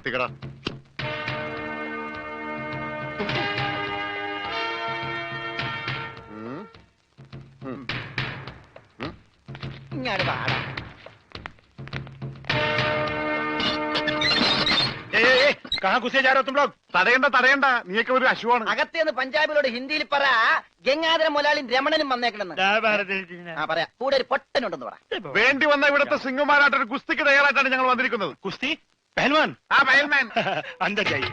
കത്തിക്കട. ഇങ്ങോട്ട് പാടാ. തടയണ്ട, നീയൊക്കെ ഒരു അശുവാണ്. അകത്തേന്ന് പഞ്ചാബിലോട് ഹിന്ദിയിൽ പറ, ഗംഗാധര മുതലാളിയും രമണനും വന്നേക്കണെന്ന്. പറയാ, കൂടെ ഒരു പൊട്ടനുണ്ടെന്ന് പറ. വേണ്ടി വന്ന ഇവിടുത്തെ സിംഗുമാരായിട്ടൊരു കുസ്തിക്ക് തയ്യാറായിട്ടാണ് ഞങ്ങൾ വന്നിരിക്കുന്നത്. കുസ്തി പഹൽവാൻ. ആ പഹൽമാൻ അന്തർ ജായി.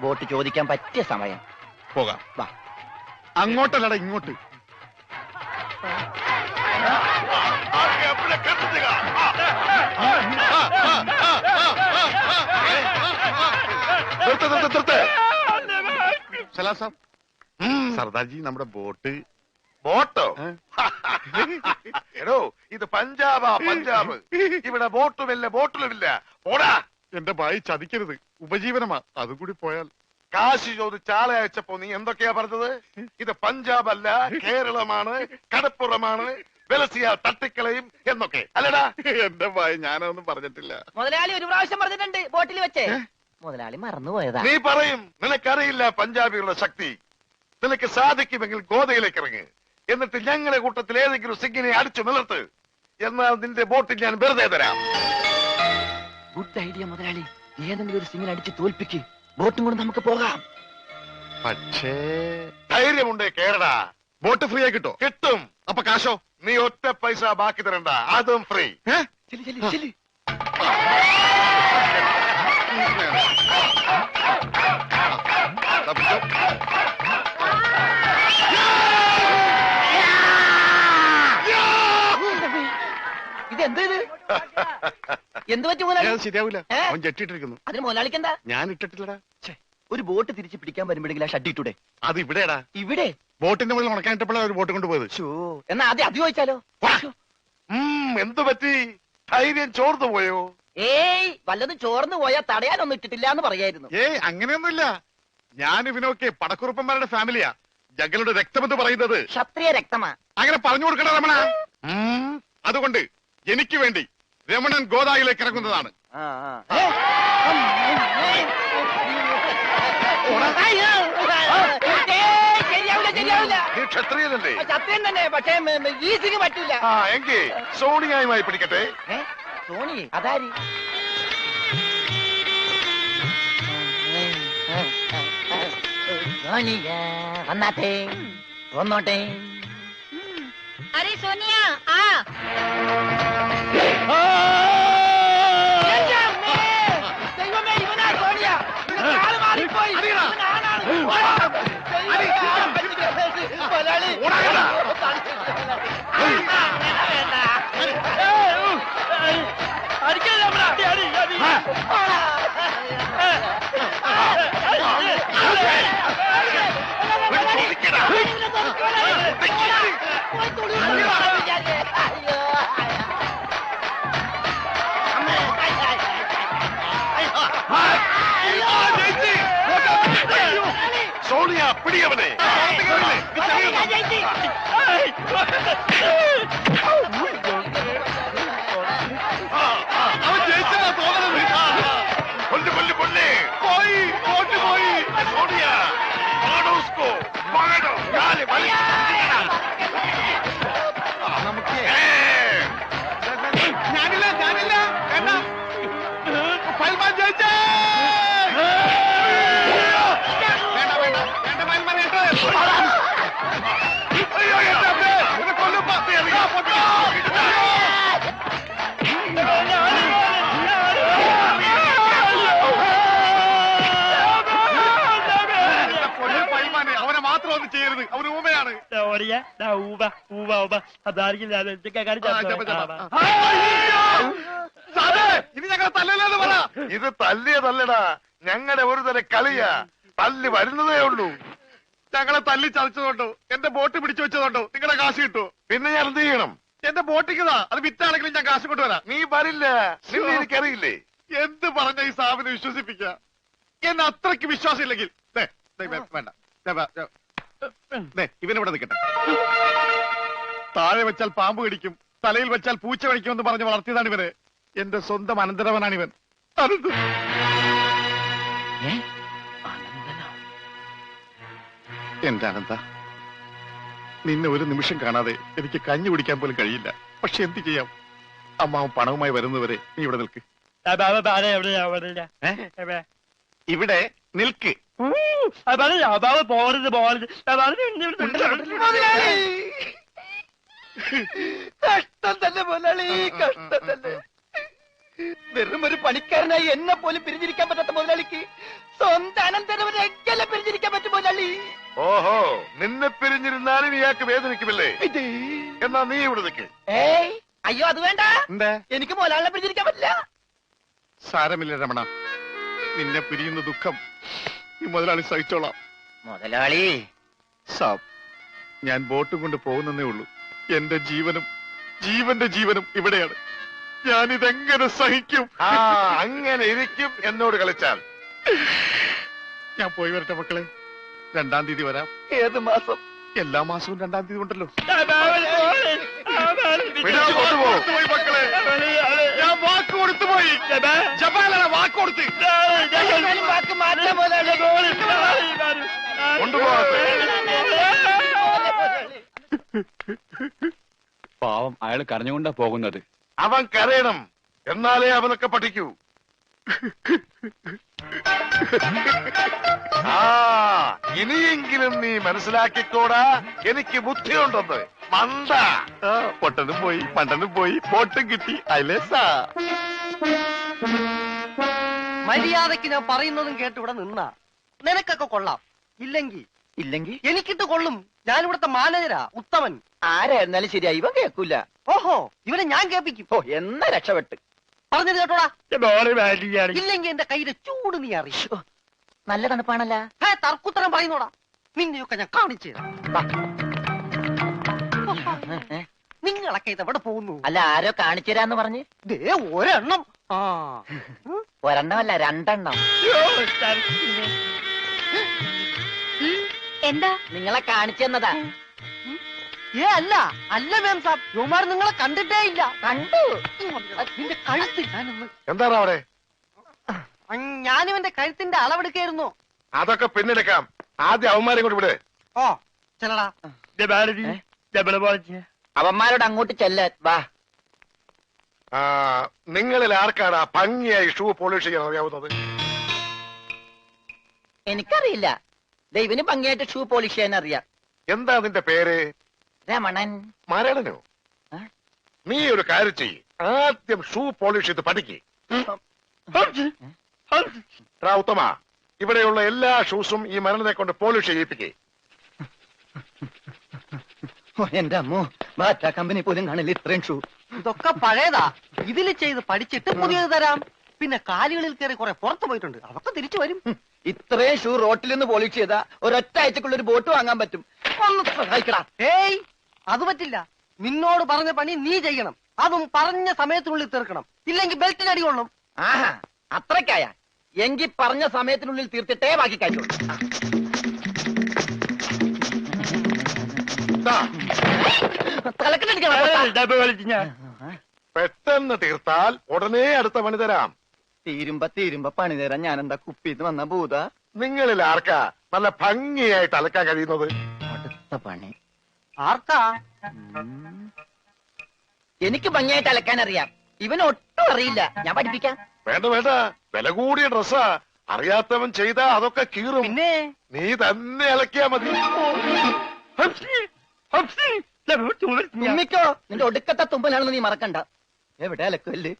വോട്ട് ചോദിക്കാൻ പറ്റിയ സമയം. പോകാം. വാ. അങ്ങോട്ടല്ലടാ, ഇങ്ങോട്ട്. സർദാർജി, നമ്മുടെ ബോട്ടോ എടോ, ഇത് പഞ്ചാബാ, പഞ്ചാബ്. ഇവിടെ ബോട്ടുമില്ല, ബോട്ടിലുമില്ല. പോടാ. എന്റെ ഭായി ചതിക്കരുത്, ഉപജീവനമാ. അതുകൂടി പോയാൽ. കാശ് ചോദിച്ച് ആളെ അയച്ചപ്പോ നീ എന്തൊക്കെയാ പറഞ്ഞത്? ഇത് പഞ്ചാബ് അല്ല, കേരളമാണ്, കടപ്പുറമാണ്, വെലസിയ തട്ടിക്കളയും എന്നൊക്കെ അല്ലടാ. എന്റെ ഭായി, ഞാനൊന്നും പറഞ്ഞിട്ടില്ല. മുതലാളി ഒരു പ്രാവശ്യം പറഞ്ഞിട്ടുണ്ട് ബോട്ടിൽ വെച്ചേ. മുതലാളി മറന്നുപോയതാ. നീ പറയും നിനക്കറിയില്ല പഞ്ചാബികളുടെ ശക്തി. നിനക്ക് സാധിക്കുമെങ്കിൽ ഗോതയിലേക്ക് ഇറങ്ങ്. എന്നിട്ട് ഞങ്ങളുടെ കൂട്ടത്തിൽ ഏതെങ്കിലും സിംഗിനെ അടിച്ചു നിലർത്ത്. എന്നാൽ നിന്റെ ബോട്ടിൽ ഞാൻ വെറുതെ തരാം. ഗുഡ് ഐഡിയ മുതലാളി. ഏതെങ്കിലും ഒരു സിംഗിനെ അടിച്ച് തോൽപ്പിക്ക്. ബോട്ടും കൊണ്ട് നമുക്ക് പോകാം. പക്ഷേ ധൈര്യമുണ്ടേ കേരള. ബോട്ട് ഫ്രീ ആയി കിട്ടോ? കിട്ടും. അപ്പൊ കാശോ? നീ ഒറ്റ പൈസ ബാക്കി തരണ്ട, അതും ഫ്രീ. ഇതെന്ത് എന്ത് പറ്റി മുതലാളി? ശരിയാവില്ല, അവൻ ജെട്ടിട്ടിരിക്കുന്നു. അതിന് മുതലാളിക്ക് എന്താ? ഞാൻ ഇട്ടിട്ടില്ലടാ. ഒരു ബോട്ട് തിരിച്ച് പിടിക്കാൻ വരുമ്പോഴെങ്കിലും ആ ഷഡ് ഇട്ടൂടെ? അത് ഇവിടെടാ. ഇവിടെ ബോട്ടിന്റെ മുകളിൽ ഉണക്കാനിട്ടപ്പോഴാണ് ഒരു ബോട്ട് കൊണ്ടുപോയത്. എന്നാ ആദ്യം അത് ചോദിച്ചാലോ? എന്തു പറ്റി? ധൈര്യം ചോർന്നു പോയോ? ഏയ്, വല്ലതും ചോർന്നു പോയാ തടയാനൊന്നും ഇട്ടിട്ടില്ല എന്ന് പറയായിരുന്നു. ഏയ്, അങ്ങനെയൊന്നുമില്ല. ഞാൻ ഇവനൊക്കെ പടക്കുറുപ്പന്മാരുടെ ഫാമിലിയാ. ജഗലുടെ രക്തമെന്ന് പറയുന്നത് ക്ഷത്രിയ രക്തമാ. അങ്ങനെ പറഞ്ഞു കൊടുക്കണ രമണ. അതുകൊണ്ട് എനിക്ക് വേണ്ടി രമണൻ ഗോദായിലേക്ക് ഇറങ്ങുന്നതാണ്. നീ ക്ഷത്രിയനല്ലേ? സത്യം തന്നെ, പക്ഷേ ഈ സിംഗ് പറ്റൂല. എങ്കിൽ സോണിയായുമായി പിടിക്കട്ടെ. സോണി അതാരി? സോണിയ വന്നാട്ടെ, വന്നോട്ടെ. अरे सोनिया आ। ദൈവമേ, ഇവനാ സോണിയ. കാല് മാറിപ്പോയി. സോണിയ, പിടിയവനെ. അവൻ ജയിച്ചാ തോന്നണത്. കൊല്ലു കൊല്ലു കൊല്ലേ. പോയി, ബോട്ട് പോയി. സോണിയ, പാടോ ഉസ്കോ, പാടോ. കാല് വലി. ഞാനില്ല, ഞാനില്ല. വേണ്ട, പൽമാൻ ജയിച്ചേ. വേണ്ട വേണ്ട വേണ്ട, പൽമാൻ കേട്ടോ. അയ്യോ, എന്റെ അമ്മേ, എന്നെ കൊല്ലും. അവനെ മാത്രം ഒന്നും ചെയ്യരുത്, അവന് ഊമയാണ്. ഇനി ഞങ്ങളെ തല്ലല്ലെന്ന് പറ. ഇത് തല്ലിയതല്ലടാ, ഞങ്ങളുടെ ഒരു തരം കളിയാ. തല്ലി വരുന്നതേ ഉള്ളൂ. ഞങ്ങളെ തല്ലി ചതച്ചതുകൊണ്ടോ എന്റെ ബോട്ട് പിടിച്ചു വെച്ചതുകൊണ്ടോ നിങ്ങളുടെ കാശ് കിട്ടുമോ? പിന്നെ ഞാൻ എന്ത് ചെയ്യണം? എന്റെ ബോട്ടിക്കതാ, അത് വിറ്റാണെങ്കിലും ഞാൻ കാശ് കൊണ്ടുവരാം. നീ വരില്ല, നിന്നെ എനിക്കറിയില്ലേ. എന്ത് പറഞ്ഞ ഈ സാബിനെ വിശ്വസിപ്പിക്ക? എന്നെ അത്രയ്ക്ക് വിശ്വാസം ഇല്ലെങ്കിൽ വേണ്ട, ഇവനിവിടെ നിൽക്കട്ടെ. താഴെ വെച്ചാൽ പാമ്പ് കടിക്കും, തലയിൽ വെച്ചാൽ പൂച്ച കടിക്കുമെന്ന് പറഞ്ഞ് വളർത്തിയതാണ് ഇവരെ. എന്റെ സ്വന്തം അനന്തരവനാണ് ഇവൻ. എന്റെ അനന്ത, നിന്നെ ഒരു നിമിഷം കാണാതെ എനിക്ക് കഞ്ഞി കുടിക്കാൻ പോലും കഴിയില്ല. പക്ഷെ എന്ത് ചെയ്യാം, അമ്മാവൻ പണവുമായി വരുന്നവരെ നീ ഇവിടെ നിൽക്ക്. ഇവിടെ നിൽക്ക്. കഷ്ടം തന്നെ മുതലാളി, കഷ്ടം തന്നെ. വെറും ഒരു പണിക്കാരനായി എന്നെ പോലും പിരിഞ്ഞിരിക്കാൻ പറ്റാത്ത മുതലാളിക്ക് സ്വന്തം അനന്തരവനെ എങ്ങനെ പിരിഞ്ഞിരിക്കാൻ പറ്റും മുതലാളി? ഓഹോ, നിന്നെ പിരിഞ്ഞിരുന്നാലും ഇയാൾക്ക് വേദനിക്കുമല്ലേ? എന്നാ നീ ഇവിടെ നിൽക്ക്. ഏയ് അയ്യോ, അത് വേണ്ട. എന്താ? എനിക്ക് മുതലാളിനെ പിരിഞ്ഞിരിക്കാൻ പറ്റില്ല. സാരമില്ല രമണ, നിന്നെ പിരിയുന്ന ദുഃഖം ഈ മുതലാളി സഹിച്ചോളാം. മുതലാളി സാബ്, ഞാൻ ബോട്ടും കൊണ്ട് പോകുന്നേ ഉള്ളൂ. എന്റെ ജീവനും ജീവന്റെ ജീവനും ഇവിടെയാണ്. ഞാനിതെങ്ങനെ സഹിക്കും? ആ, അങ്ങനെ ഇരിക്കും എന്നോട് കളിച്ചാൽ. ഞാൻ പോയി വരട്ടെ മക്കളെ. 2-ാം തീയതി വരാം. ഏത് മാസം? എല്ലാ മാസവും 2-ാം തീയതി ഉണ്ടല്ലോ. കൊണ്ടുപോയി മക്കളെ, ഞാൻ വാക്ക് കൊടുത്തു പോയി. ജപാലന വാക്ക് കൊടുത്ത് വാക്ക് മാറ്റാൻ മുതലാളി. കൊണ്ടുപോകട്ടെ. പാവം, അയാൾ കരഞ്ഞുകൊണ്ടാ പോകുന്നത്. അവൻ കരയണം, എന്നാലേ അവനൊക്കെ പഠിക്കൂ. ആ, ഇനിയെങ്കിലും നീ മനസ്സിലാക്കിക്കോടാ, എനിക്ക് ബുദ്ധിയുണ്ടെന്ന്. മണ്ട. പൊട്ടനും പോയി, മണ്ടനും പോയി, ബോട്ടും കിട്ടി. അയലേസാ, മര്യാദക്ക് ഞാൻ പറയുന്നതും കേട്ട് ഇവിടെ നിന്നാ നിനക്കൊക്കെ കൊള്ളാം. ഇല്ലെങ്കിൽ എനിക്കിട്ട് കൊള്ളും. ഞാൻ ഇവിടുത്തെ മാനേജരാ, ഉത്തമൻ. ആരായിരുന്നാലും ശരിയാ, ഇവൻ കേൾക്കൂല. ഓഹോ, ഇവനെ ഞാൻ കേൾപ്പിക്കും. ഓ, എന്നാ രക്ഷപ്പെട്ട്. പറഞ്ഞത് കേട്ടോടാ. ഇല്ലെങ്കിൽ എന്റെ കയ്യിലെ ചൂട് നീ അറിയോ? നല്ല തണുപ്പാണല്ല. തർക്കുത്തരം പറയുന്നോടാ. നിന്നെയൊക്കെ ഞാൻ കാണിച്ചു തരാം. നിങ്ങളൊക്കെ ഇതെവിടെ പോകുന്നു? അല്ല, ആരോ കാണിച്ചു തരാന്ന് പറഞ്ഞ്. ദേ ഒരെണ്ണം. ആ, ഒരെണ്ണമല്ല, 2 എന്താ? നിങ്ങളെ കാണിച്ചു തന്നതാ. അല്ല അല്ല മേം സാബ്, യുവമാർ നിങ്ങളെ കണ്ടിട്ടേ ഇല്ല. കണ്ടു. നിന്റെ കഴുത്ത് ഞാനൊന്ന്. എന്താണ് അവിടെ? ഞാനിവന്റെ കഴുത്തിന്റെ അളവെടുക്കായിരുന്നു. അതൊക്കെ പിന്നെടുക്കാം. ആദ്യം അവന്മാരെ കൂടി വിടെ. ഓ ചെല്ലടാ. അവന്മാരോട് അങ്ങോട്ട് ചെല്ലാൻ വാ. നിങ്ങളിൽ ആർക്കാണ് ആ ഭംഗിയായി ഷൂ പോളിഷ് ചെയ്യാൻ അറിയാവുന്നത്? എനിക്കറിയില്ല. ദൈവന് ഭംഗിയായിട്ട് ഷൂ പോളിഷ് ചെയ്യാൻ അറിയാം. എന്താ നിന്റെ പേര്? രമണൻ. മരണനോ? നീ ഒരു കാര്യം ചെയ്യ്, ആദ്യം ഷൂ പോളിഷ് ചെയ്ത് പഠിക്ക്. ഉത്തമ, ഇവിടെയുള്ള എല്ലാ ഷൂസും ഈ മരണനെ കൊണ്ട് പോളിഷ് ചെയ്യിപ്പിക്കേ. എന്റെ അമ്മോ, ബാറ്റ കമ്പനി പോലും കാണില്ല ഇത്രയും ഷൂ. ഇതൊക്കെ പഴയതാ. ഇതില് ചെയ്ത് പഠിച്ചിട്ട് പുതിയത് തരാം. പിന്നെ കാലുകളിൽ കയറി കുറെ പുറത്തു പോയിട്ടുണ്ട്, അതൊക്കെ തിരിച്ചു വരും. ഇത്രയും ഷൂ റോട്ടിൽ നിന്ന് പോളിഷ് ചെയ്താ ഒരൊറ്റ ആഴ്ചക്കുള്ള ഒരു ബോട്ട് വാങ്ങാൻ പറ്റും. ഒന്ന് സഹായിക്കടാ. ഏയ്, അത് പറ്റില്ല. നിന്നോട് പറഞ്ഞ പണി നീ ചെയ്യണം. അതും പറഞ്ഞ സമയത്തിനുള്ളിൽ തീർക്കണം. ഇല്ലെങ്കിൽ ബെൽറ്റിന് അടി കൊള്ളും. ആഹാ, അത്രക്കായ എങ്കിൽ പറഞ്ഞ സമയത്തിനുള്ളിൽ തീർത്തിട്ടേ ബാക്കി കഴിയുള്ളൂ. പെട്ടെന്ന് തീർത്താൽ ഉടനെ അടുത്ത പണി തരാം. തീരുമ്പ പണി തരാൻ ഞാൻ എന്താ കുപ്പിന്ന് വന്ന ഭൂത? നിങ്ങളിൽ ആർക്കാ നല്ല ഭംഗിയായിട്ട് അലക്കാൻ കഴിയുന്നത്? അടുത്ത പണി ആർക്കാ? എനിക്ക് ഭംഗിയായിട്ട് അലക്കാൻ അറിയാം. ഇവന് ഒട്ടും അറിയില്ല. ഞാൻ പഠിപ്പിക്കാം. വേണ്ട വേണ്ട, വില കൂടിയ ഡ്രസ്സാ. അറിയാത്തവൻ ചെയ്താ അതൊക്കെ കീറും. പിന്നെ നീ തന്നെ അലക്കിയാ മതി. തുമ്മിക്കോ, നിന്റെ ഒടുക്കത്തെ തുമ്പലാണെന്ന് നീ മറക്കണ്ട. എവിടെ അലക്കല്ലേ?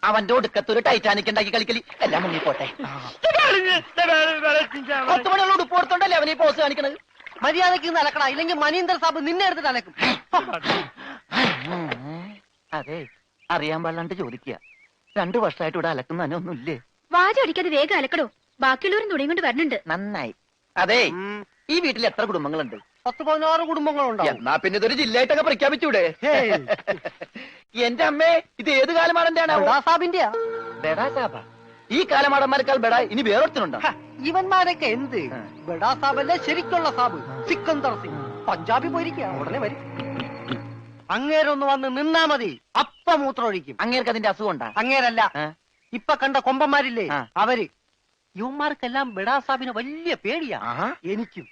അവന്റെ ഒടുക്കത്തൊരു ടൈറ്റാനിക് ഉണ്ടാക്കി കളിക്കലി. എല്ലാം മുങ്ങിപ്പോട്ടെ. 10 മണിയുള്ള ഉടുപ്പ് കൊടുത്തോണ്ടല്ലേ അവനീ പോസ് കാണിക്കണത്. മര്യാദക്ക് അലക്കടാ, ഇല്ലെങ്കിൽ മനീന്ദർ സാബ് നിന്നെ എടുത്തിട്ട് അലക്കും. അതെ, അറിയാൻ പാടില്ലാണ്ട് ചോദിക്കുക. 2 വർഷമായിട്ട് ഇവിടെ അലക്കുന്നതിനൊന്നുമില്ലേ? വാചടിക്കാതെ വേഗം അലക്കടോ. ബാക്കിയുള്ളവരും തുണിയും കൊണ്ട് വരുന്നുണ്ട്. നന്നായി. അതെ, ഈ വീട്ടിൽ എത്ര കുടുംബങ്ങളുണ്ട്? 10-16 കുടുംബങ്ങളുണ്ടാവും. എന്നാ പിന്നെ ഇതൊരു ജില്ലയായിട്ടൊക്കെ പ്രഖ്യാപിച്ചൂടെ? എന്റെ അമ്മേ, ഇത് ഏത് കാലമാടന്റെയാണ്? സാബിന്റെയാ. ബെഡാ സാബ. ഈ കാലമാടന്മാരെക്കാൾ ബെഡ ഇനി വേറൊരുത്തനുണ്ടോ? ഇവന്മാരൊക്കെ എന്ത്? ബഡാ സാബല്ലേ ശരിക്കുള്ള സാബ്, സിക്കന്ദർ സിംഗ്. പഞ്ചാബി പോയിരിക്കുക, ഉടനെ വരും. അങ്ങേരൊന്ന് വന്ന് നിന്നാ മതി, അപ്പ മൂത്രമൊഴിക്കും. അങ്ങേർക്ക് അതിന്റെ അസുഖം ഉണ്ടാ? അങ്ങേരല്ല, ഇപ്പൊ കണ്ട കൊമ്പന്മാരില്ലേ അവര്. യുവന്മാർക്കെല്ലാം ബഡാ സാബിന് വലിയ പേടിയാ. എനിക്കും.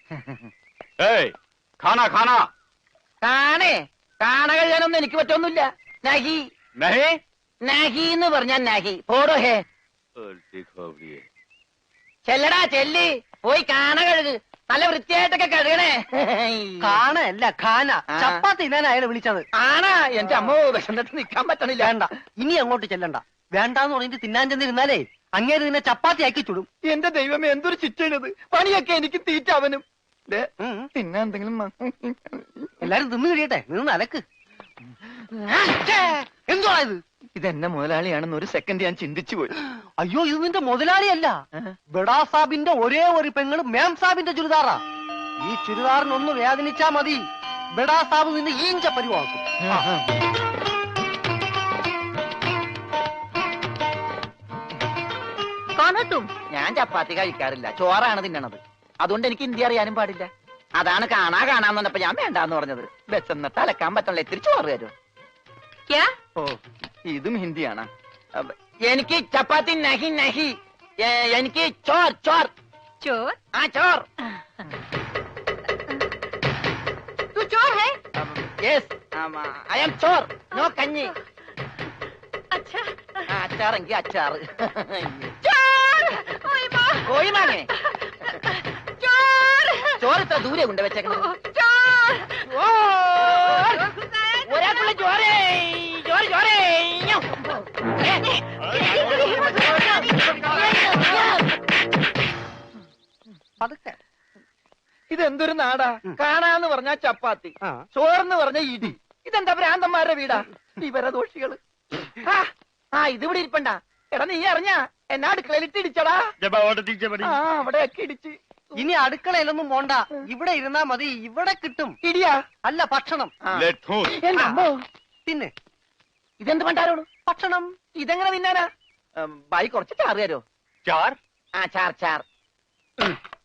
കാണ കഴിയാനൊന്നും എനിക്ക് പറ്റൊന്നുമില്ല. നഹി നഹി എന്ന് പറഞ്ഞാൽ നഹി. പോടോ ഹേ. ചെല്ലടാ ചെല്ലി, പോയി കാണ കഴുക്. നല്ല വൃത്തിയായിട്ടൊക്കെ കഴുകണേ. കാണല്ല ഖാന. ചപ്പാത്തി തിന്നാൻ അയാളെ വിളിച്ചത്. ആണാ? എന്റെ അമ്മ വിശന്നിട്ട് നിക്കാൻ പറ്റണില്ല. വേണ്ട, ഇനി അങ്ങോട്ട് ചെല്ലണ്ട. വേണ്ടാന്ന് പറഞ്ഞിട്ട് തിന്നാൻ ചെന്നിരുന്നാലേ അങ്ങേര് നിന്നെ ചപ്പാത്തി ആക്കി ചുടും. എന്റെ ദൈവമേ, എന്തൊരു ശിക്ഷയാണിത്. പണിയൊക്കെ എനിക്ക് തീറ്റ അവനും. പിന്നെ എന്തെങ്കിലും എല്ലാരും തിന്നു കഴിയട്ടെ, നിന്ന് അലക്ക്. എന്തുവാ ഇത്? ഇതെന്നെ മുതലാളിയാണെന്ന് ഒരു സെക്കൻഡ് ഞാൻ ചിന്തിച്ചു പോയി. അയ്യോ, ഇത് നിന്റെ മുതലാളിയല്ല, ബഡാ സാബിന്റെ ഒരേ ഒരു പെങ്ങള് മേം സാബിന്റെ ചുരിദാറാ. ഈ ചുരിദാറിനൊന്ന് വേദനിച്ചാ മതി, ബഡാ സാബ് നിന്നെ ഈഞ്ച പരിവാക്കും. ഞാൻ ചപ്പാത്തി കഴിക്കാറില്ല, ചോറാണ് തിന്നണത്. അതുകൊണ്ട് എനിക്ക് ഹിന്ദി അറിയാനും പാടില്ല. അതാണ് കാണാന്ന് പറഞ്ഞപ്പോ ഞാൻ വേണ്ടാന്ന് പറഞ്ഞത്. ബസ്സെന്നിട്ട് അലക്കാൻ പറ്റണല്ലോ, ഇത്തിരി ചോറ് തരുമോ? ഓ, ഇതും ഹിന്ദിയാണ്. എനിക്ക് ചപ്പാത്തി നഹി നഹി, എനിക്ക് ചോർ ചോർ ചോർ. ആ ചോർ. तू चोर है? Yes, I am Chor, no കഞ്ഞി. अच्छा. അച്ചാറെങ്കിൽ അച്ചാറ്. चोर. ओए माँ. കോഴിമാങ്ങേ, चोर. ചോറ് ഇത്ര ദൂരെ കൊണ്ട് വെച്ചേക്കണത്. चोर. ഒരാൾക്കുള്ള ചോറേ, ചോറ് ചോറേ. പതുക്കെ. ഇതെന്തൊരു നാടാ? കാണാന്ന് പറഞ്ഞാ ചപ്പാത്തി, ചോറെന്ന് പറഞ്ഞ ഇടി. ഇതെന്താ ഭ്രാന്തന്മാരുടെ വീടാ? വിവരദോഷികള്. ഇതിവിടെ ഇരിപ്പണ്ട. എടാ, നീ അറിഞ്ഞാ എന്നാ അടുക്കളയിലിട്ട് ഇടിച്ചടാ? അവിടെയൊക്കെ ഇടിച്ച്. ഇനി അടുക്കളയിലൊന്നും പോണ്ട, ഇവിടെ ഇരുന്നാ മതി. ഇവിടെ കിട്ടും. ഇടിയാ? അല്ല, ഭക്ഷണം. പിന്നെ ഇതെന്ത് പണ്ടാരോളൂ? ഭക്ഷണം. ഇതെങ്ങനെ തിന്നാനാ? ബായി കുറച്ച് ചാറ് തരോ? चार ചാർ ചാർ.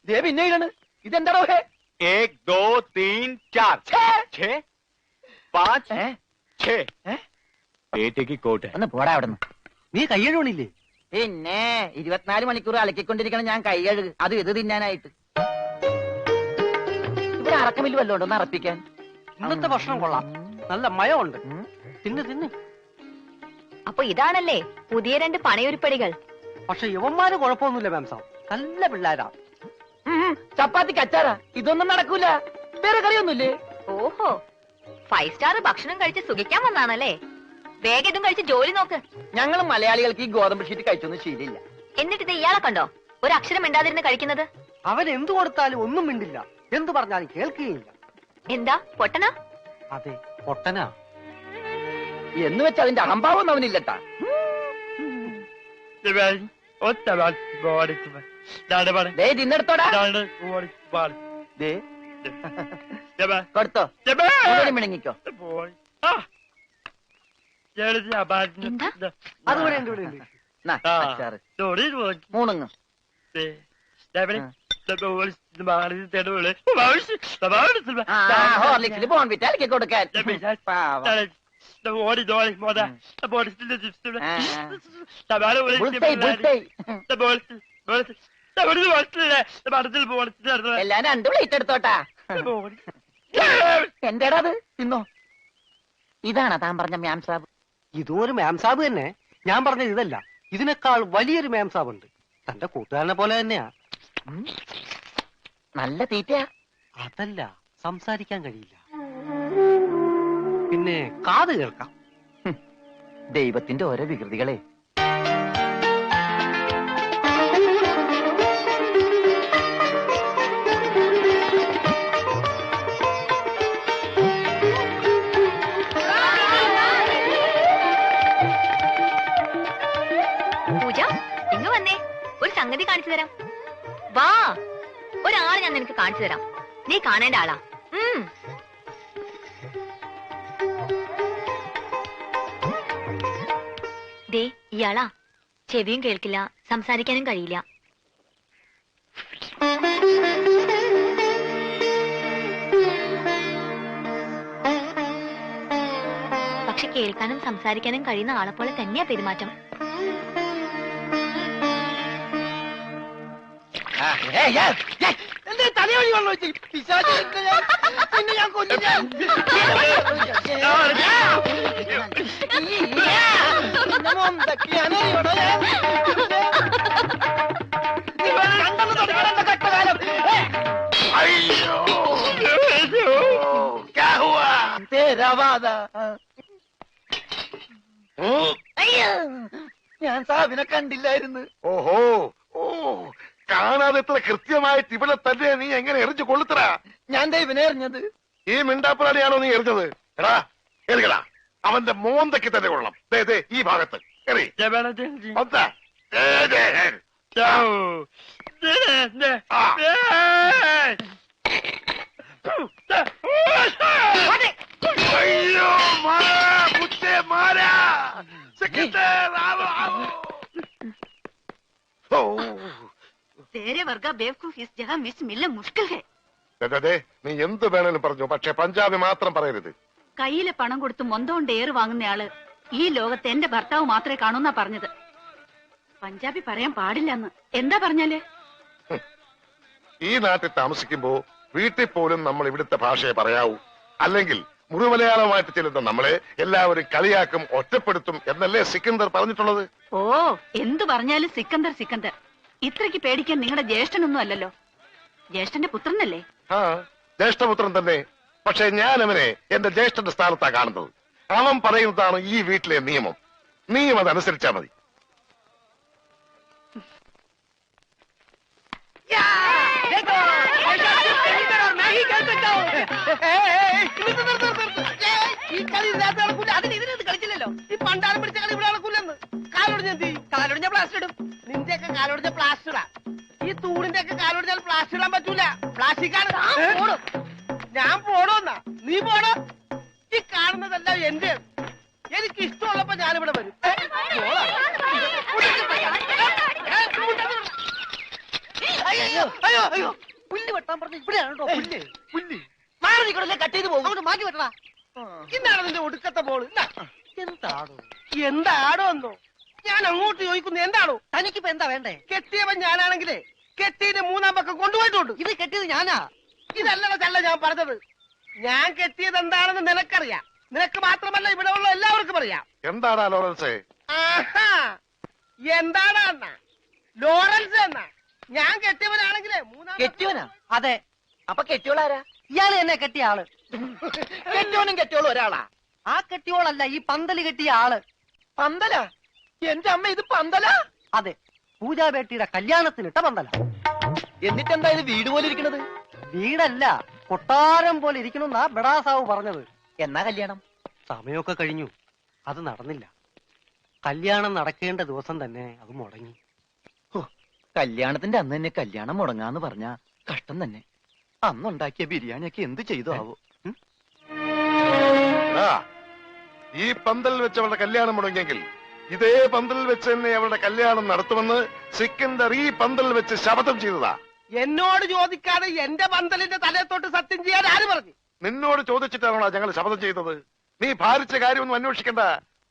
ദേ പിന്നെ ഇടണ്. ഇതെന്താടോ? 1 2 3 4 6 5 6 പേटे की कोट है. ഒന്ന് പോടാ അവിടുന്ന്. നീ കയ്യഴുണില്ലേ? പിന്നെ 24 മണിക്കൂർ അലക്കിക്കൊണ്ടിരിക്കണം ഞാൻ കൈ കഴുകു. അത് ഇത് തിന്നാനായിട്ട്. ഇവിടെ അറക്കമില്ല വല്ലോ ഒന്ന് അറപ്പിക്കാൻ. ഇന്നത്തെ ഭക്ഷണം കൊള്ളാം, നല്ല മയമുണ്ട്. തിന്ന് തിന്ന്. അപ്പൊ ഇതാണല്ലേ പുതിയ 2 പണയൊരുപ്പടികൾ? പക്ഷെ യുവന്മാര് കുഴപ്പമൊന്നുമില്ല മാം സാബ്, നല്ല പിള്ളേരാ. ചപ്പാത്തിക്ക് അച്ചാറാ? ഇതൊന്നും നടക്കൂല. വേറെ കറിയൊന്നുമില്ലേ? ഓഹോ, 5 സ്റ്റാർ ഭക്ഷണം കഴിച്ച് സുഖിക്കാൻ വന്നാണല്ലേ? വേഗം ഇതും കഴിച്ച് ജോലി നോക്ക്. ഞങ്ങൾ മലയാളികൾക്ക് ഈ ഗോതമ്പ് ഷീറ്റ് കഴിച്ചൊന്നും ശീലില്ല. എന്നിട്ട് ഇത് ഇയാളെ കണ്ടോ ഒരു അക്ഷരം മിണ്ടാതിരുന്ന് കഴിക്കുന്നത്? അവൻ എന്തു കൊടുത്താലും ഒന്നും മിണ്ടില്ല, എന്തു പറഞ്ഞാലും കേൾക്കുകയില്ല. എന്താ പൊട്ടനാ? അതെ, പൊട്ടനാ. എന്ന് വെച്ചാൽ അതിന്റെ അഹംഭാവം അവനില്ലട്ടാ. തിന്നെടുത്തോടാ. കൊടുത്തോ, മിണങ്ങിക്കോ. അതുപോലെ ഉണ്ട്, ഇവിടെ ഉണ്ട്. മൂണുങ്ങ്. ഹോർലിക്സിൽ ബോൺവിറ്റ അലക്കി കൊടുക്കാൻ. എല്ലാം 2 പ്ലേറ്റ് എടുത്തോട്ടാ. എന്റേടാ അത്? തിന്നോ. ഇതാണോ താൻ പറഞ്ഞ മാം സാബ്? ഇതും ഒരു മാം സാബ് തന്നെ. ഞാൻ പറഞ്ഞത് ഇതല്ല, ഇതിനേക്കാൾ വലിയൊരു മാം സാബ് ഉണ്ട്. തന്റെ കൂട്ടുകാരനെ പോലെ തന്നെയാ. നല്ല തീറ്റയാ. അതല്ല, സംസാരിക്കാൻ കഴിയില്ല, പിന്നെ കാത് കേൾക്കാം. ദൈവത്തിന്റെ ഓരോ വികൃതികളെ. പൂജ, ഇങ്ങ് വന്നേ, ഒരു സംഗതി കാണിച്ചു തരാം. വാ, ഒരാളെ ഞാൻ നിനക്ക് കാണിച്ചു തരാം. നീ കാണേണ്ട ആളാ. ദേ ഇയാളാ. ചെവിയും കേൾക്കില്ല, സംസാരിക്കാനും കഴിയില്ല. പക്ഷെ കേൾക്കാനും സംസാരിക്കാനും കഴിയുന്ന ആളെ പോലെ തന്നെയാ പെരുമാറ്റം. തലയോടി വെള്ളം വെച്ച് പിന്നെ ഞാൻ കൊല്ലും. ഞാൻ സാബിനെ കണ്ടില്ലായിരുന്നു. ഓഹോ, ഓ, കാണാതെ ഇത്ര കൃത്യമായിട്ട് ഇവിടെ തന്നെ നീ എങ്ങനെ എറിഞ്ഞു കൊള്ളുത്തറ? ഞാൻ ദൈവനെ എറിഞ്ഞത്. ഈ മിണ്ടാപ്പുറാണിയാണോ നീ എറിഞ്ഞത്? എടാ എറിയടാ, അവന്റെ മോന്തയ്ക്ക് തന്നെ കൊള്ളണം. ദേ ദേ ഈ ഭാഗത്ത് എറി. ഒന്ന്. ദേ, ദേ, ദേ. ആ. അയ്യോ മാറാ, കുത്തേ മാറാ. സെക്രട്ടറി, ആവോ, ആവോ. ഓ, तेरे वर्गा बेवकूफ इस जगह मिस मिलना मुश्किल है. ദേ, നീ എന്ത് വേണേലും പറഞ്ഞു, പക്ഷെ പഞ്ചാബി മാത്രം പറയരുത്. കയ്യിലെ പണം കൊടുത്ത് മൊന്തോണ്ട് ഏറ് വാങ്ങുന്നയാള് ഈ ലോകത്ത് എന്റെ ഭർത്താവ് മാത്രമേ കാണൂന്നാ പറഞ്ഞത്. പഞ്ചാബി പറയാൻ പാടില്ലെന്ന്. എന്താ പറഞ്ഞാല്? ഈ നാട്ടിൽ താമസിക്കുമ്പോ വീട്ടിൽ പോലും നമ്മൾ ഇവിടുത്തെ ഭാഷയെ പറയാവൂ. അല്ലെങ്കിൽ മുഴുമലയാളമായിട്ട് ചെല്ലുന്ന നമ്മളെ എല്ലാവരും കളിയാക്കും, ഒറ്റപ്പെടുത്തും എന്നല്ലേ സിക്കന്ദർ പറഞ്ഞിട്ടുള്ളത്? ഓ, എന്തു പറഞ്ഞാലും സിക്കന്ദർ സിക്കന്ദർ. ഇത്രയ്ക്ക് പേടിക്കാൻ നിങ്ങളുടെ ജ്യേഷ്ഠനൊന്നും അല്ലല്ലോ. ജ്യേഷ്ഠന്റെ പുത്രനല്ലേ? ആ, ജ്യേഷ്ഠപുത്രൻ തന്നെ. പക്ഷെ ഞാൻ അവനെ എന്റെ ജ്യേഷ്ഠന്റെ സ്ഥാനത്താ കാണുന്നത്. അവൻ പറയുന്നതാണ് ഈ വീട്ടിലെ നിയമം. നീയും അതനുസരിച്ചാ മതി. ഈ കളി ഇതിനകത്ത് നടക്കൂല. അതിന് ഇതിനകത്ത് കളിച്ചില്ലല്ലോ. ഈ പണ്ടാരം പിടിച്ച കളി ഇവിടെ നടക്കൂലെന്ന്. കാലൊടിഞ്ഞ എന്ത് ചെയ്യും? കാലൊടിഞ്ഞ പ്ലാസ്റ്റർ ഇടും. നിന്റെയൊക്കെ കാലൊടിഞ്ഞ പ്ലാസ്റ്ററാ. ഈ തൂണിന്റെ ഒക്കെ കാലൊടിഞ്ഞാൽ പ്ലാസ്റ്റർ ഇടാൻ പറ്റൂല. പ്ലാസ്റ്റിക്കാണ്. ഞാൻ പോണോന്നാ? നീ പോണോ? ഈ കാണുന്നതല്ല എന്റെ. എനിക്ക് ഇഷ്ടമുള്ളപ്പോ ഞാനിവിടെ വരും. അയ്യോ അയ്യോ അയ്യോ, പുല്ല് വെട്ടാൻ പറഞ്ഞ ഇവിടെയാണോ? പുല്ല് പുല്ല് മാറി നിൽക്കണല്ലേ, കട്ട് ചെയ്ത് പോകും. അങ്ങോട്ട് മാറ്റി വെട്ടടാ. ഇന്നാണ് നിന്റെ ഒടുക്കത്തെ ബോള്. എന്താടോ എന്താടോ എന്നോ ഞാൻ അങ്ങോട്ട് ചോദിക്കുന്നു. എന്താണോ തനിക്കിപ്പോ എന്താ വേണ്ടേ? കെട്ടിയവൻ ഞാനാണെങ്കിലേ കെട്ടിയുടെ മൂന്നാം പക്കം കൊണ്ടുപോയിട്ടുണ്ട്. ഇത് കെട്ടിയത് ഞാനാ. ഇതല്ലട ചല്ല ഞാൻ പറഞ്ഞത്. ഞാൻ കെട്ടിയത് എന്താണെന്ന് നിനക്കറിയാം. നിനക്ക് മാത്രമല്ല ഇവിടെ ഉള്ള എല്ലാവർക്കും അറിയാം. എന്താടാ ലോറൻസേ? ആഹാ, എന്താടാ എന്നാ ലോറൻസ് എന്നാ? ഞാൻ കെട്ടിയവനാണെങ്കിലേ മൂന്നാം കെട്ടിയോനാ? അതെ. അപ്പൊ കെട്ടിയോളാരാ? ഇയാള് എന്നെ കെട്ടിയ ആള്. കെട്ടിയോനും കെട്ടിയോളും ഒരാളാ. ആ കെട്ടിയോളല്ല, ഈ പന്തല് കെട്ടിയ ആള്. പന്തല? എന്റെ അമ്മ, ഇത് പന്തല? അതെ, പൂജാബേട്ടിയുടെ കല്യാണത്തിനിട്ട പന്തല. എന്നിട്ടെന്താ ഇത് വീട് പോലെ ഇരിക്കണത്? വീടല്ല, കൊട്ടാരം പോലെ ഇരിക്കണമെന്നാ ബഡാസാവ് പറഞ്ഞത്. എന്നാ കല്യാണം? സമയമൊക്കെ കഴിഞ്ഞു, അത് നടന്നില്ല. കല്യാണം നടക്കേണ്ട ദിവസം തന്നെ അത് മുടങ്ങി. കല്യാണത്തിന്റെ അന്ന് തന്നെ കല്യാണം മുടങ്ങാന്ന് പറഞ്ഞ കഷ്ടം തന്നെ. അന്നുണ്ടാക്കിയ ബിരിയാണിയൊക്കെ എന്ത് ചെയ്തു ആവോ? ഈ പന്തലിൽ വെച്ച് അവളുടെ കല്യാണം മുടങ്ങിയെങ്കിൽ ഇതേ പന്തലിൽ വെച്ച് തന്നെ അവളുടെ കല്യാണം നടത്തുമെന്ന് സിക്കന്ദർ ഈ പന്തലിൽ വെച്ച് ശപഥം ചെയ്തതാ. എന്നോട് ചോദിക്കാതെ എന്റെ പന്തലിന്റെ തലത്തോട്ട് സത്യം ചെയ്യാൻ ആര് പറഞ്ഞു? നിന്നോട് ചോദിച്ചിട്ടാണോ ഞങ്ങൾ ശപഥം ചെയ്തത്? നീ ഭാരിച്ച കാര്യമൊന്നും അന്വേഷിക്കണ്ട.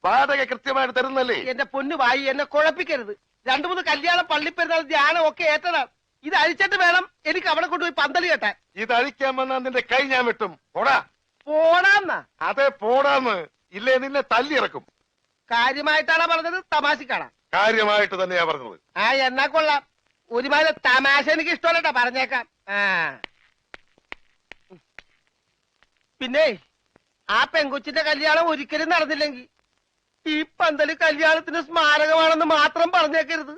വാടക കൃത്യമായിട്ട് തരുന്നല്ലേ? എന്റെ പൊന്നു വായി, എന്നെ കുഴപ്പിക്കരുത്. 2-3 കല്യാണം, പള്ളിപ്പെരുന്നാൾ, ധ്യാനം ഒക്കെ ഏറ്റതാണ്. ഇത് അഴിച്ചിട്ട് വേണം എനിക്ക് അവിടെ കൊണ്ടുപോയി പന്തല് കെട്ടാൻ. ഇത് അഴിക്കാൻ വന്നാൽ നിന്റെ കൈ ഞാൻ വെട്ടും. പോടാ. പോടാന്നാ? അതെ, പോടാന്ന്. ഇല്ലേ നിന്നെ തല്ലിയിറക്കും. കാര്യമായിട്ടാണോ പറഞ്ഞത്, തമാശക്കാണോ? കാര്യമായിട്ട് തന്നെയാ പറഞ്ഞത്. ആ, എന്നാ കൊള്ളാം. ഒരുമാതിരി തമാശ എനിക്ക് ഇഷ്ടമല്ലട്ടാ, പറഞ്ഞേക്കാം. ആ, പിന്നെ ആ പെങ്കൊച്ചിന്റെ കല്യാണം ഒരിക്കലും നടന്നില്ലെങ്കിൽ ഈ പന്തല് കല്യാണത്തിന് സ്മാരകമാണെന്ന് മാത്രം പറഞ്ഞേക്കരുത്.